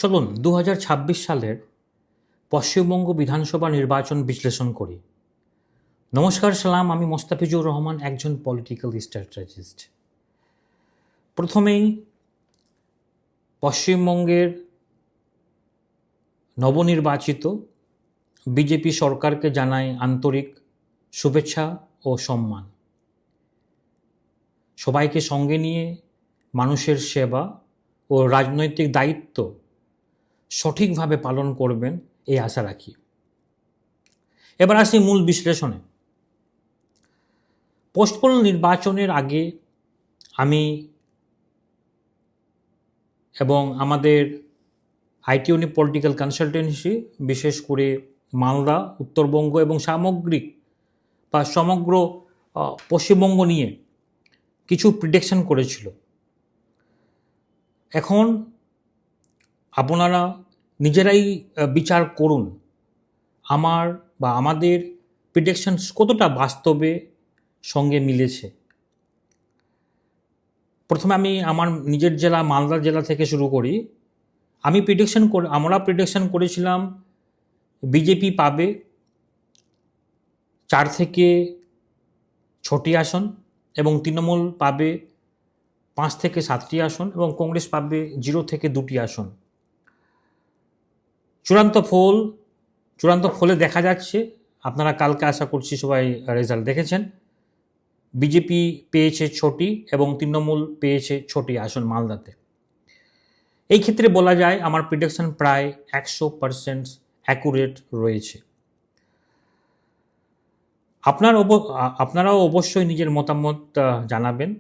চলুন 2026 সালের পশ্চিমবঙ্গ বিধানসভা নির্বাচন বিশ্লেষণ করি। নমস্কার, সালাম। আমি মোস্তাফিজুর রহমান, একজন পলিটিক্যাল স্ট্র্যাটেজিস্ট। প্রথমেই পশ্চিমবঙ্গের নবনির্বাচিত বিজেপি সরকারকে জানাই আন্তরিক শুভেচ্ছা ও সম্মান। সবাইকে সঙ্গে নিয়ে মানুষের সেবা ও রাজনৈতিক দায়িত্ব সঠিকভাবে পালন করবেন এই আশা রাখি। এবার আসি মূল বিশ্লেষণে। পোস্টপোল নির্বাচনের আগে আমি এবং আমাদের আইটিউনি পলিটিক্যাল কনসালটেন্সি, বিশেষ করে মালদা, উত্তরবঙ্গ এবং সামগ্রিক বা সমগ্র পশ্চিমবঙ্গ নিয়ে কিছু প্রিডিকশন করেছিল। এখন আপনারা নিজেরাই বিচার করুন আমার বা আমাদের প্রিডিকশন কতটা বাস্তবে সঙ্গে মিলেছে। প্রথমে আমি আমার নিজের জেলা মালদা জেলা থেকে শুরু করি। আমরা প্রিডিকশন করেছিলাম বিজেপি পাবে 4 থেকে 6টি আসন এবং তৃণমূল পাবে 5 থেকে 7টি আসন এবং কংগ্রেস পাবে 0 থেকে 2টি আসন। চূড়ান্ত ফলে দেখা যাচ্ছে, আপনারা কালকে আশা করছি সবাই রেজাল্ট দেখেছেন, বিজেপি পেয়েছে 6টি এবং তৃণমূল পেয়েছে 6টি আসন মালদাতে। এই ক্ষেত্রে বলা যায় আমার প্রিডিকশন প্রায় 100% অ্যাকুরেট রয়েছে। আপনারাও অবশ্যই নিজের মতামত জানাবেন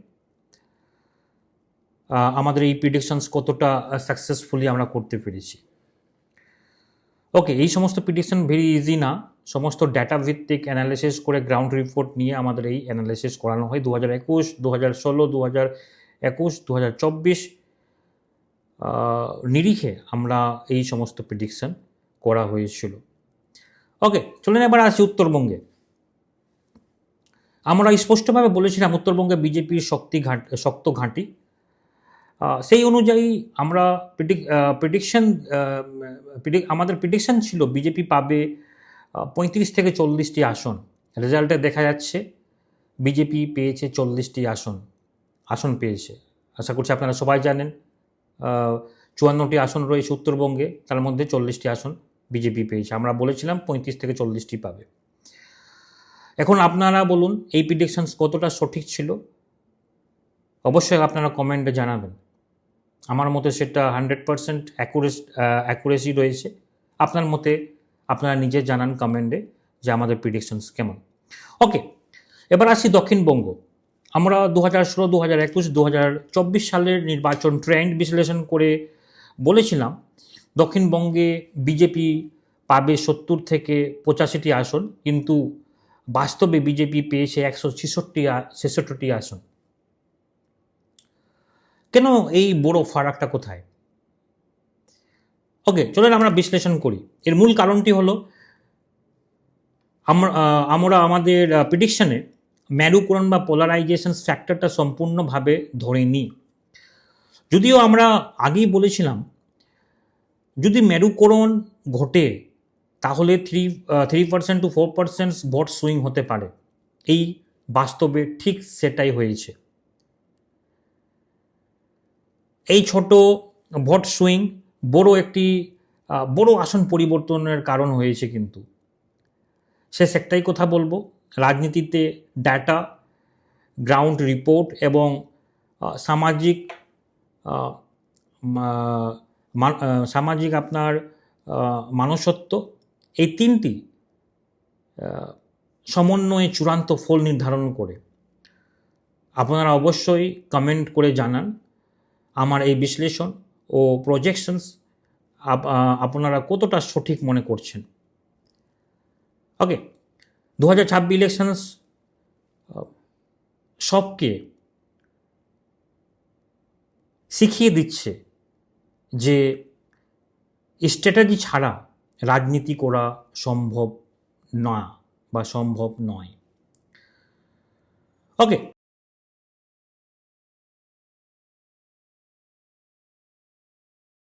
আমাদের এই প্রিডিকশনস কতটা সাকসেসফুলি আমরা করতে পেরেছি। ওকে, এই সমস্ত প্রিডিকশন ভেরি ইজি না, সমস্ত ডেটা ভিত্তিক অ্যানালিসিস করে গ্রাউন্ড রিপোর্ট নিয়ে আমাদের এই অ্যানালিসিস করানো হয়। 2021, 2016, 2021, 2024 নিরিখে আমরা এই সমস্ত প্রিডিকশন করা হয়েছিল। ওকে, চলুন এবার আসি উত্তরবঙ্গে। আমরা স্পষ্টভাবে বলেছিলাম উত্তরবঙ্গে বিজেপির শক্ত ঘাঁটি। সেই অনুযায়ী আমরা আমাদের প্রিডিকশন ছিল বিজেপি পাবে 35 থেকে 40টি আসন। রেজাল্টে দেখা যাচ্ছে বিজেপি পেয়েছে 40টি আসন পেয়েছে। আশা করছি আপনারা সবাই জানেন 54টি আসন রয়েছে উত্তরবঙ্গে, তার মধ্যে 40টি আসন বিজেপি পেয়েছে। আমরা বলেছিলাম 35 থেকে 40টি পাবে। এখন আপনারা বলুন এই প্রিডিকশনস কতটা সঠিক ছিল, অবশ্যই আপনারা কমেন্টে জানাবেন। আমার মতে সেটা 100% অ্যাকুরেসি রয়েছে। আপনার মতে আপনারা নিজে জানান কমেন্টে যে আমাদের প্রিডিকশনস কেমন। ওকে, এবার আসি দক্ষিণবঙ্গ। আমরা 2016, 2021, 2024 সালের নির্বাচন ট্রেন্ড বিশ্লেষণ করে বলেছিলাম দক্ষিণবঙ্গে বিজেপি পাবে 70 থেকে 85টি আসন, কিন্তু বাস্তবে বিজেপি পেয়েছে 166টি আসন। কেন এই বড় ফারাকটা কোথায়? ওকে, চলুন আমরা বিশ্লেষণ করি। এর মূল কারণটি হলো আমরা আমাদের প্রিডিকশনে মেরুকরণ বা পোলারাইজেশন ফ্যাক্টরটা সম্পূর্ণভাবে ধরে নিই। যদিও আমরা আগেই বলেছিলাম যদি মেরুকরণ ঘটে তাহলে 3% to 4% ভোট সুইং হতে পারে। এই বাস্তবে ঠিক সেটাই হয়েছে। এই ছোট ভোট সুইং বড় আসন পরিবর্তনের কারণ হয়েছে। কিন্তু শেষ একটাই কথা বলবো, রাজনীতিতে ডাটা, গ্রাউন্ড রিপোর্ট এবং সামাজিক আপনার মনুষ্যত্ব, এই তিনটি সমন্বয়ে চূড়ান্ত ফল নির্ধারণ করে। আপনারা অবশ্যই কমেন্ট করে জানান আমার এই বিশ্লেষণ ও প্রজেকশনস আপনারা কতটা সঠিক মনে করছেন। ওকে, 2026 ইলেকশনস সবকে শিখিয়ে দিচ্ছে যে স্ট্র্যাটেজি ছাড়া রাজনীতি করা সম্ভব না বা সম্ভব নয়। ওকে।